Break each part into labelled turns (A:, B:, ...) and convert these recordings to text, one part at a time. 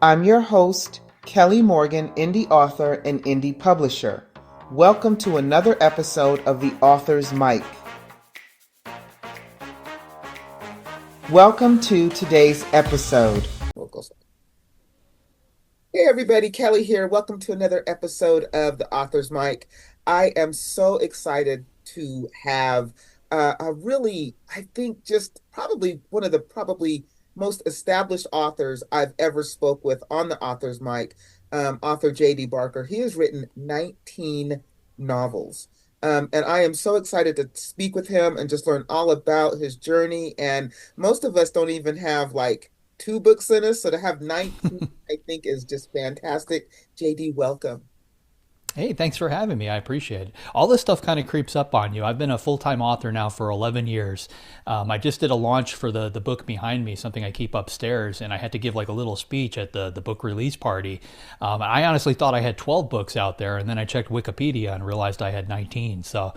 A: I'm your host, Kelly Morgan, indie author and indie publisher. Welcome to another episode of The Author's Mic. Welcome to today's episode. Hey everybody, Kelly here. Welcome to another episode of The Author's Mic. I am so excited to have I think just probably one of the most established authors I've ever spoke with on The Author's Mic, author J.D. Barker. He has written 19 novels. And I am so excited to speak with him and just learn all about his journey. And most of us don't even have like two books in us, so to have 19, I think is just fantastic. JD, welcome.
B: Hey, thanks for having me. I appreciate it. All this stuff kind of creeps up on you. I've been a full-time author now for 11 years. I just did a launch for the book behind me, something I keep upstairs, and I had to give like a little speech at the book release party. I honestly thought I had 12 books out there, and then I checked Wikipedia and realized I had 19. So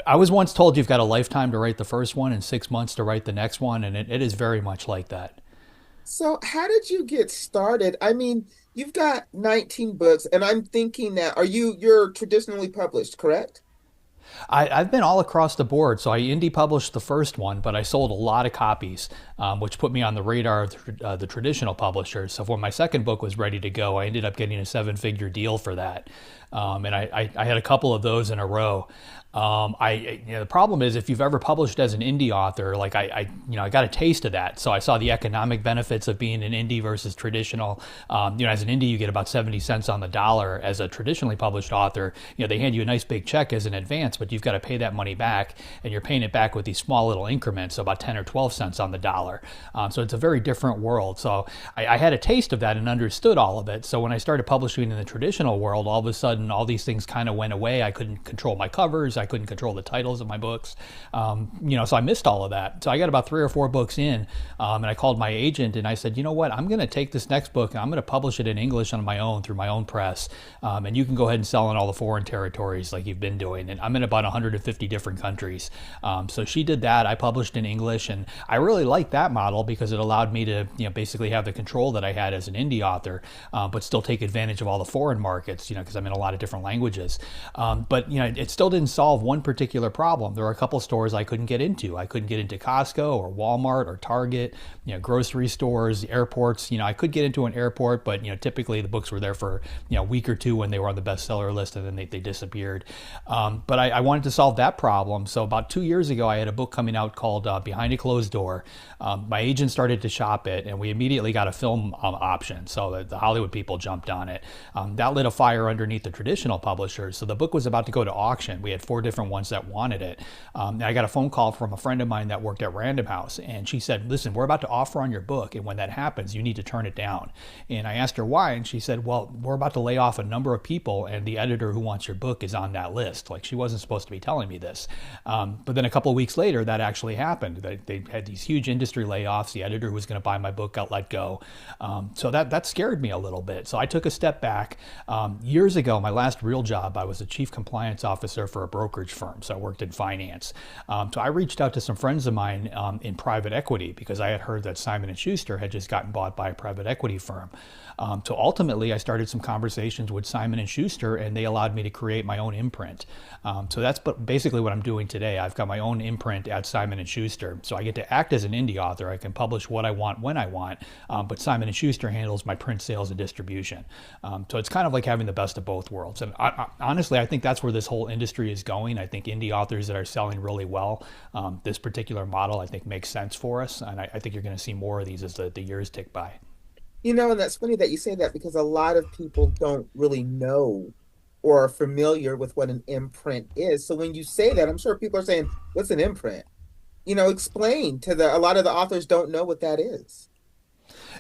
B: I was once told you've got a lifetime to write the first one and 6 months to write the next one, and it is very much like that.
A: So how did you get started? I mean, you've got 19 books, and I'm thinking that you're traditionally published, correct?
B: I've been all across the board. So I indie published the first one, but I sold a lot of copies, which put me on the radar of the traditional publishers. So when my second book was ready to go, I ended up getting a seven-figure deal for that. And I had a couple of those in a row. The problem is if you've ever published as an indie author, like I got a taste of that. So I saw the economic benefits of being an indie versus traditional. As an indie, you get about 70 cents on the dollar. As a traditionally published author, they hand you a nice big check as an advance, but you've got to pay that money back, and you're paying it back with these small little increments, so about 10 or 12 cents on the dollar. So it's a very different world. So I had a taste of that and understood all of it. So when I started publishing in the traditional world, all of a sudden, all these things kind of went away. I couldn't control my covers. I couldn't control the titles of my books. So I missed all of that. So I got about 3 or 4 books in, and I called my agent and I said, you know what, I'm going to take this next book and I'm going to publish it in English on my own through my own press. And you can go ahead and sell in all the foreign territories like you've been doing. And I'm in about 150 different countries. So she did that. I published in English, and I really liked that model because it allowed me to, basically have the control that I had as an indie author, but still take advantage of all the foreign markets, because I'm in a lot of different languages. But it still didn't solve one particular problem. There were a couple stores I couldn't get into. I couldn't get into Costco or Walmart or Target, grocery stores, airports. I could get into an airport, but typically the books were there for a week or two when they were on the bestseller list, and then they disappeared. But I wanted to solve that problem. So about 2 years ago, I had a book coming out called Behind a Closed Door. My agent started to shop it, and we immediately got a film option. So the Hollywood people jumped on it. That lit a fire underneath the traditional publishers. So the book was about to go to auction. We had 4 different ones that wanted it. I got a phone call from a friend of mine that worked at Random House, and she said, listen, we're about to offer on your book, and when that happens, you need to turn it down. And I asked her why, and she said, well, we're about to lay off a number of people, and the editor who wants your book is on that list. Like, she wasn't supposed to be telling me this. But then a couple of weeks later, that actually happened. They had these huge industry layoffs. The editor who was going to buy my book got let go. So that scared me a little bit. So I took a step back. Years ago, my last real job, I was a chief compliance officer for a brokerage firm. So I worked in finance. So I reached out to some friends of mine in private equity because I had heard that Simon & Schuster had just gotten bought by a private equity firm. So ultimately, I started some conversations with Simon & Schuster, and they allowed me to create my own imprint. So that's basically what I'm doing today. I've got my own imprint at Simon & Schuster. So I get to act as an indie author. I can publish what I want when I want, but Simon & Schuster handles my print sales and distribution. So it's kind of like having the best of both worlds. And honestly, I think that's where this whole industry is going. I think indie authors that are selling really well, this particular model, I think, makes sense for us. And I think you're going to see more of these as the years tick by.
A: And that's funny that you say that because a lot of people don't really know or are familiar with what an imprint is. So when you say that, I'm sure people are saying, what's an imprint? Explain to a lot of the authors don't know what that is.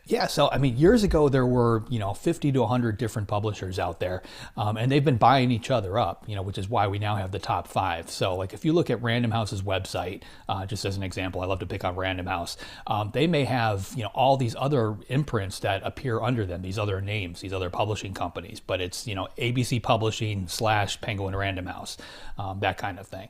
B: Yeah, so I mean, years ago there were 50 to 100 different publishers out there, and they've been buying each other up, which is why we now have the top 5. So like if you look at Random House's website, just as an example, I love to pick on Random House. They may have all these other imprints that appear under them, these other names, these other publishing companies, but it's ABC Publishing / Penguin Random House, that kind of thing.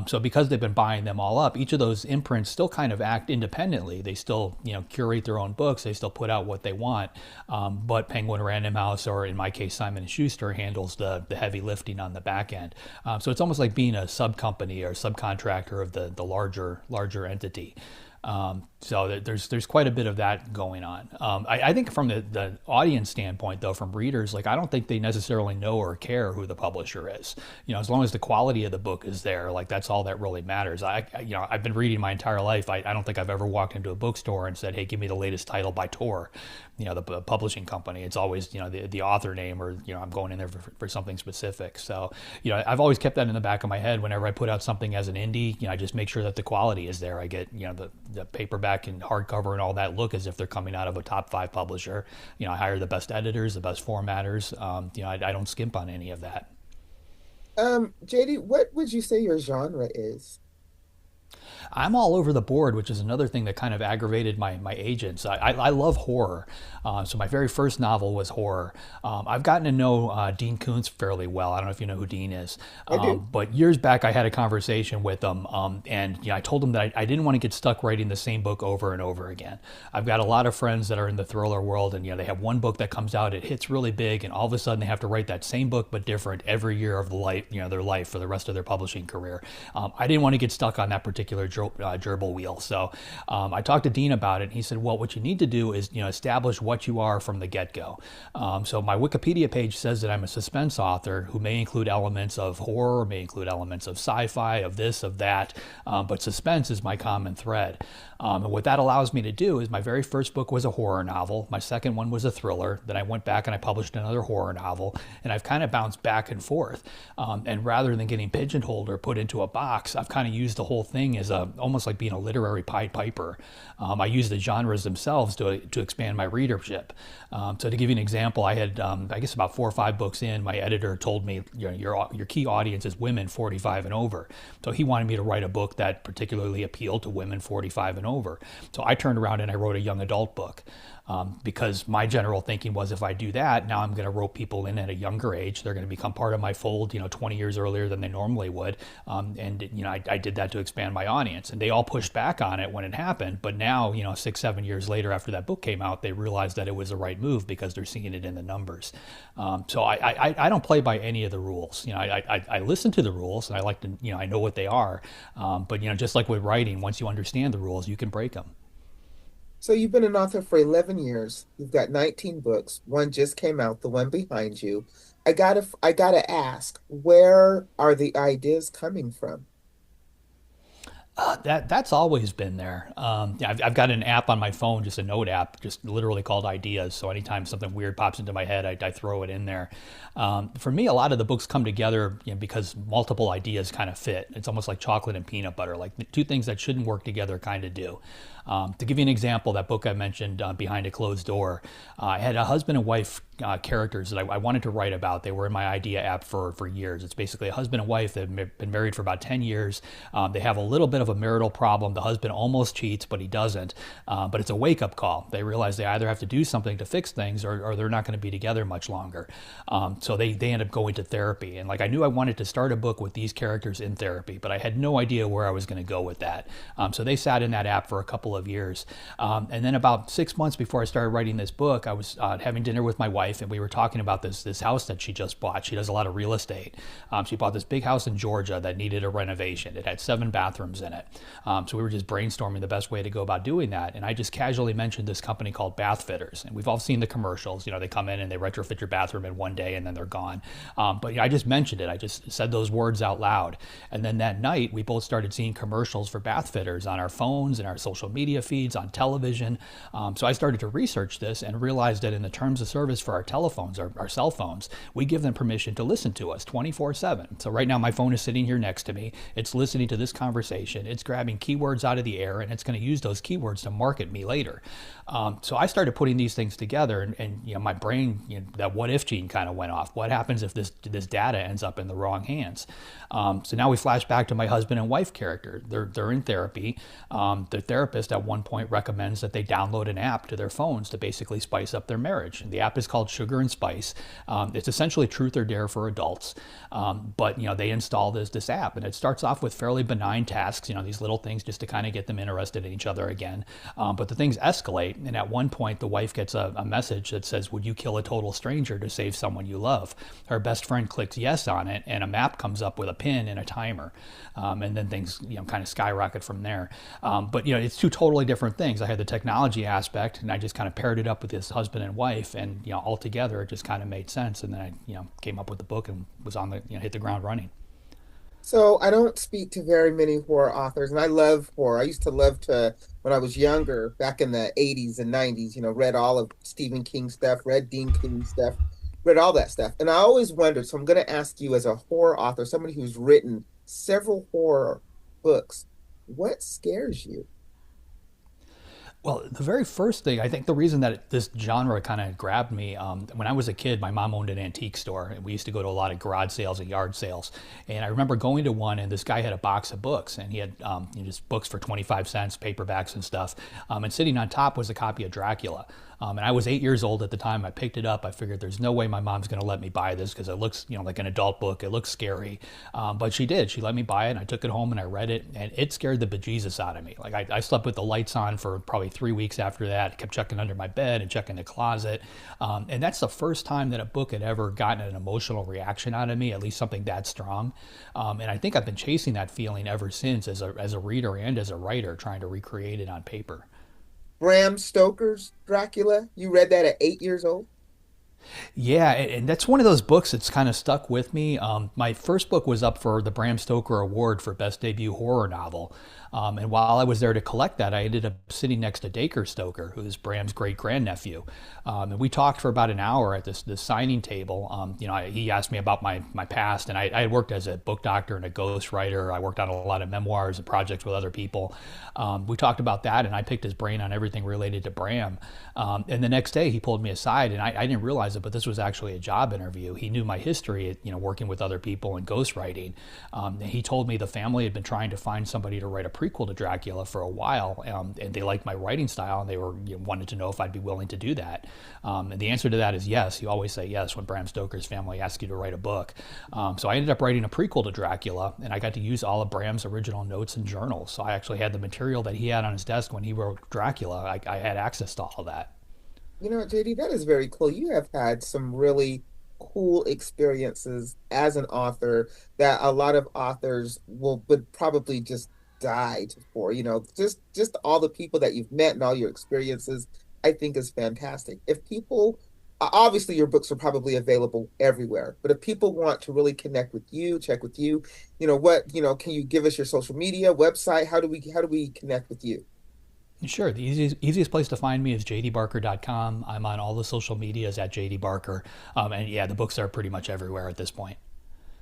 B: So because they've been buying them all up, each of those imprints still kind of act independently. They still curate their own books. They still put out what they want. But Penguin Random House, or in my case, Simon and Schuster, handles the heavy lifting on the back end. So it's almost like being a sub company or subcontractor of the larger entity. So there's quite a bit of that going on. I think from the audience standpoint, though, from readers, like I don't think they necessarily know or care who the publisher is. As long as the quality of the book is there, like that's all that really matters. I've been reading my entire life. I don't think I've ever walked into a bookstore and said, "Hey, give me the latest title by Tor," the publishing company. It's always the author name, or I'm going in there for something specific. So I've always kept that in the back of my head whenever I put out something as an indie. I just make sure that the quality is there. I get the paperback and hardcover and all that look as if they're coming out of a top 5 publisher. I hire the best editors, the best formatters. I don't skimp on any of that.
A: JD, what would you say your genre is?
B: I'm all over the board, which is another thing that kind of aggravated my agents. I love horror. So my very first novel was horror. I've gotten to know Dean Koontz fairly well. I don't know if you know who Dean is.
A: I do.
B: But years back, I had a conversation with him, and I told him that I didn't want to get stuck writing the same book over and over again. I've got a lot of friends that are in the thriller world, and they have one book that comes out, it hits really big, and all of a sudden they have to write that same book but different every year of the life, their life for the rest of their publishing career. I didn't want to get stuck on that particular gerbil wheel. So I talked to Dean about it, and he said, well, what you need to do is establish what you are from the get-go. So my Wikipedia page says that I'm a suspense author who may include elements of horror, may include elements of sci-fi, of this, of that, but suspense is my common thread. And what that allows me to do is my very first book was a horror novel. My second one was a thriller. Then I went back and I published another horror novel. And I've kind of bounced back and forth. And rather than getting pigeonholed or put into a box, I've kind of used the whole thing as almost like being a literary Pied Piper. I use the genres themselves to expand my readership. So to give you an example, I had, I guess about 4 or 5 books in, my editor told me, your key audience is women 45 and over. So he wanted me to write a book that particularly appealed to women 45 and over. So I turned around and I wrote a young adult book. Because my general thinking was, if I do that, now I'm going to rope people in at a younger age. They're going to become part of my fold, 20 years earlier than they normally would. I did that to expand my audience. And they all pushed back on it when it happened. But now, 6, 7 years later after that book came out, they realized that it was the right move because they're seeing it in the numbers. So I don't play by any of the rules. I listen to the rules and I like to, I know what they are. But just like with writing, once you understand the rules, you can break them.
A: So you've been an author for 11 years. You've got 19 books. One just came out, the one behind you. I gotta ask, where are the ideas coming from?
B: That's always been there. I've got an app on my phone, just a note app, just literally called Ideas. So anytime something weird pops into my head, I throw it in there. For me, a lot of the books come together because multiple ideas kind of fit. It's almost like chocolate and peanut butter, like the two things that shouldn't work together kind of do. To give you an example, that book I mentioned, Behind a Closed Door, I had a husband and wife characters that I wanted to write about. They were in my idea app for years. It's basically a husband and wife that have been married for about 10 years. They have a little bit of a marital problem. The husband almost cheats, but he doesn't. But it's a wake-up call. They realize they either have to do something to fix things or they're not going to be together much longer. So they end up going to therapy. And I knew I wanted to start a book with these characters in therapy, but I had no idea where I was going to go with that. So they sat in that app for a couple of years. And then about 6 months before I started writing this book, I was having dinner with my wife, and we were talking about this house that she just bought. She does a lot of real estate. She bought this big house in Georgia that needed a renovation. It had 7 bathrooms in it. So we were just brainstorming the best way to go about doing that. And I just casually mentioned this company called Bath Fitters. And we've all seen the commercials. They come in and they retrofit your bathroom in one day and then they're gone. But I just mentioned it. I just said those words out loud. And then that night, we both started seeing commercials for Bath Fitters on our phones and our social media feeds, on television. So I started to research this and realized that in the terms of service for our telephones, our cell phones, we give them permission to listen to us 24/7. So right now my phone is sitting here next to me. It's listening to this conversation. It's grabbing keywords out of the air and it's going to use those keywords to market me later. So I started putting these things together and my brain, that what if gene kind of went off. What happens if this data ends up in the wrong hands? So now we flash back to my husband and wife character. They're in therapy. The therapist therapist at one point recommends that they download an app to their phones to basically spice up their marriage. And the app is called Sugar and Spice. It's essentially truth or dare for adults. But they install this app, and it starts off with fairly benign tasks. These little things just to kind of get them interested in each other again. But the things escalate, and at one point, the wife gets a message that says, "Would you kill a total stranger to save someone you love?" Her best friend clicks yes on it, and a map comes up with a pin and a timer, and then things kind of skyrocket from there. But it's two totally different things. I had the technology aspect, and I just kind of paired it up with this husband and wife, and all together it just kind of made sense. And then I came up with the book and was on the hit the ground running.
A: So I don't speak to very many horror authors, and I love horror. I used to love to, when I was younger, back in the 80s and 90s, read all of Stephen King stuff, read Dean King stuff, read all that stuff. And I always wondered, so I'm going to ask you as a horror author, somebody who's written several horror books, what scares you?
B: Well, the very first thing, I think the reason that this genre kind of grabbed me, when I was a kid, my mom owned an antique store, and we used to go to a lot of garage sales and yard sales. And I remember going to one, and this guy had a box of books, and he had just books for 25 cents, paperbacks and stuff. And sitting on top was a copy of Dracula. And I was 8 years old at the time. I picked it up. I figured there's no way my mom's going to let me buy this because it looks, like an adult book. It looks scary. But she did. She let me buy it, and I took it home and I read it, and it scared the bejesus out of me. Like I slept with the lights on for probably 3 weeks after that. Kept checking under my bed and checking the closet. And that's the first time that a book had ever gotten an emotional reaction out of me, at least something that strong. And I think I've been chasing that feeling ever since as a reader and as a writer, trying to recreate it on paper.
A: Bram Stoker's Dracula. You read that at 8 years old?
B: Yeah, and that's one of those books that's kind of stuck with me. My first book was up for the Bram Stoker Award for Best Debut Horror Novel. And while I was there to collect that, I ended up sitting next to Dacre Stoker, who's Bram's great grandnephew. And we talked for about an hour at this signing table. He asked me about my past, and I had worked as a book doctor and a ghostwriter. I worked on a lot of memoirs and projects with other people. We talked about that, and I picked his brain on everything related to Bram. And the next day, he pulled me aside, and I didn't realize it, but this was actually a job interview. He knew my history, working with other people and ghostwriting. And he told me the family had been trying to find somebody to write a prequel to Dracula for a while, and they liked my writing style, and they wanted to know if I'd be willing to do that. And the answer to that is yes. You always say yes when Bram Stoker's family asks you to write a book. So I ended up writing a prequel to Dracula, and I got to use all of Bram's original notes and journals. So I actually had the material that he had on his desk when he wrote Dracula. I had access to all of that.
A: JD, that is very cool. You have had some really cool experiences as an author that a lot of authors would probably just die for. Just all the people that you've met and all your experiences, I think is fantastic. If people obviously your books are probably available everywhere, but if people want to really connect with you, check with you, can you give us your social media, website? How do we connect with you?
B: Sure. The easiest place to find me is jdbarker.com. I'm on all the social medias at jdbarker. And yeah, the books are pretty much everywhere at this point.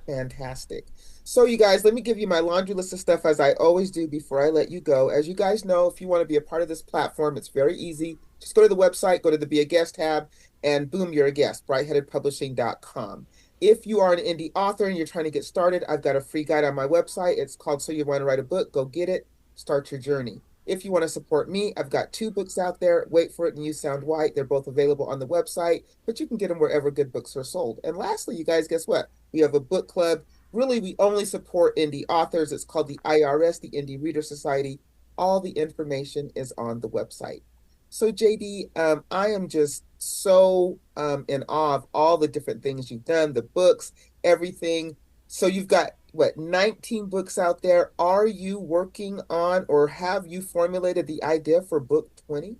A: Fantastic. So, you guys, let me give you my laundry list of stuff as I always do before I let you go. As you guys know, if you want to be a part of this platform, it's very easy. Just go to the website, go to the Be a Guest tab, and boom, you're a guest, brightheadedpublishing.com. If you are an indie author and you're trying to get started, I've got a free guide on my website. It's called So You Want to Write a Book. Go get it. Start your journey. If you want to support me, I've got two books out there, Wait for It and You Sound White. They're both available on the website, but you can get them wherever good books are sold. And lastly, you guys, guess what? We have a book club. Really, we only support indie authors. It's called the IRS, the Indie Reader Society. All the information is on the website. So, JD, I am just so in awe of all the different things you've done, the books, everything. So you've got what, 19 books out there. Are you working on or have you formulated the idea for book 20?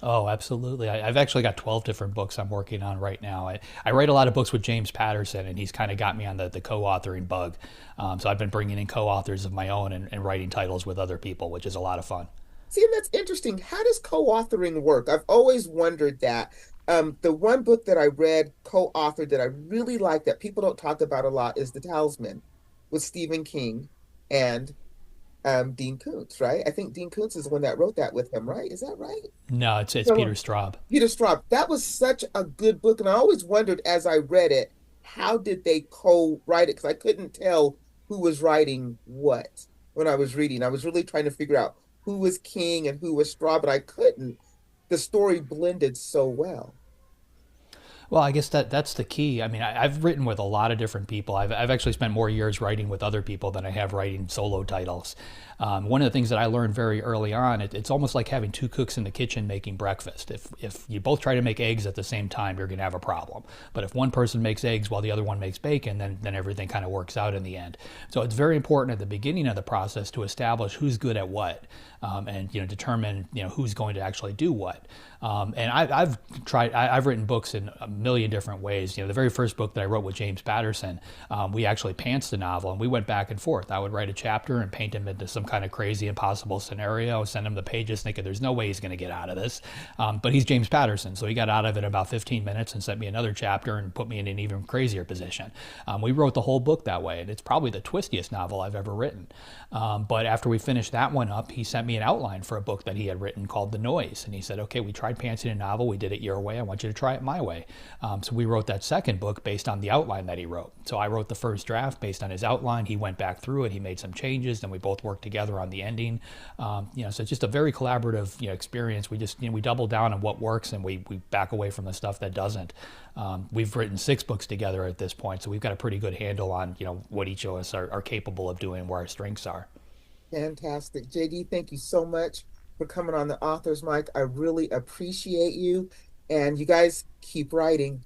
B: Oh, absolutely. I've actually got 12 different books I'm working on right now. I write a lot of books with James Patterson, and he's kind of got me on the co-authoring bug. So I've been bringing in co-authors of my own and writing titles with other people, which is a lot of fun.
A: See, and that's interesting. How does co-authoring work? I've always wondered that. The one book that I read co-authored that I really like that people don't talk about a lot is The Talisman with Stephen King and Dean Koontz, right? I think Dean Koontz is the one that wrote that with him, right? Is that right?
B: No, it's
A: So,
B: Peter Straub.
A: Peter Straub. That was such a good book, and I always wondered as I read it, how did they co-write it? Because I couldn't tell who was writing what when I was reading. I was really trying to figure out who was king and who was straw, but I couldn't. The story blended so well.
B: Well, I guess that's the key. I mean, I've written with a lot of different people. I've actually spent more years writing with other people than I have writing solo titles. One of the things that I learned very early on, it's almost like having two cooks in the kitchen making breakfast. If you both try to make eggs at the same time, you're going to have a problem. But if one person makes eggs while the other one makes bacon, then everything kind of works out in the end. So it's very important at the beginning of the process to establish who's good at what, and determine who's going to actually do what. And I've written books in a million different ways. The very first book that I wrote with James Patterson, we actually pantsed the novel and we went back and forth. I would write a chapter and paint him into some kind of crazy, impossible scenario, send him the pages thinking there's no way he's going to get out of this. But he's James Patterson, so he got out of it in about 15 minutes and sent me another chapter and put me in an even crazier position. We wrote the whole book that way, and it's probably the twistiest novel I've ever written. But after we finished that one up, he sent me an outline for a book that he had written called The Noise. And he said, okay, we tried pantsing a novel. We did it your way. I want you to try it my way. So we wrote that second book based on the outline that he wrote. So I wrote the first draft based on his outline. He went back through it. He made some changes. Then we both worked together on the ending. So it's just a very collaborative experience. We just we double down on what works and we back away from the stuff that doesn't. We've written 6 books together at this point, so we've got a pretty good handle on what each of us are capable of doing, where our strengths are.
A: Fantastic. JD, thank you so much for coming on the author's mic. I really appreciate you. And you guys keep writing.